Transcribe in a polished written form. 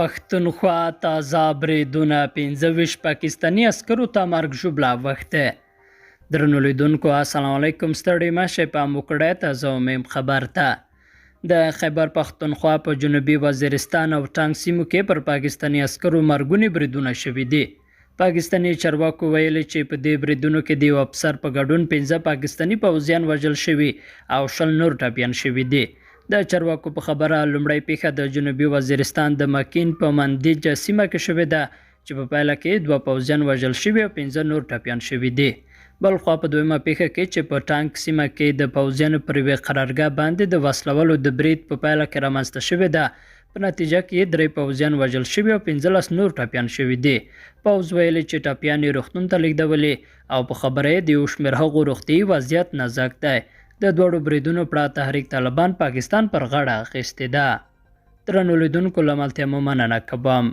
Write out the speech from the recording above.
پښتونخوا تازه بریدونه 25 پاکستاني عسکرو ته مرګ ژوبله وخته. درنو لیدونکو السلام علیکم، ستړي مشه په موکړه تازه میم خبر ته د خیبر پښتونخوا په جنوبي وزیرستان او ټانګ سیمو کې پر پاکستاني عسکرو مرګونی بریدونه شوي دي. پاکستاني چارواکو ویلي چې په دې بریدونو کې د یو افسر په ګډون 15 پاکستاني پوځیان وژل شوي او 10 نور ټپیان شوي دي. د چارواکو په خبره لومړی پیښه د جنوبي وزیرستان د مکین په مندیج سیمه کې شوې ده چې په پایله کې 2 پوځیان وژل شوي او 15 نور ټپیان شوي دي. بل خوا په دویمه پیښه کې چې په ټانک سیمه کې د پوځیانو پر یوې قرارګاه باندې د وسلوالو د برید په پایله کې رامنځته شوې ده، په نتیجه کې 3 پوځیان وژل شوي او 15 نور ټپیان شوي دي. پوځ ویلي چې ټپیان یې روغتون ته لیږدولي او په خبره یې د یو شمېر هغو روغتیایي وضعیت نازک دی. د دوړو بریدونو پړه تحریک طالبان پاکستان پر غاړه اخیستې ده. درنو لیدونکو له ملتیا مو مننه کوم.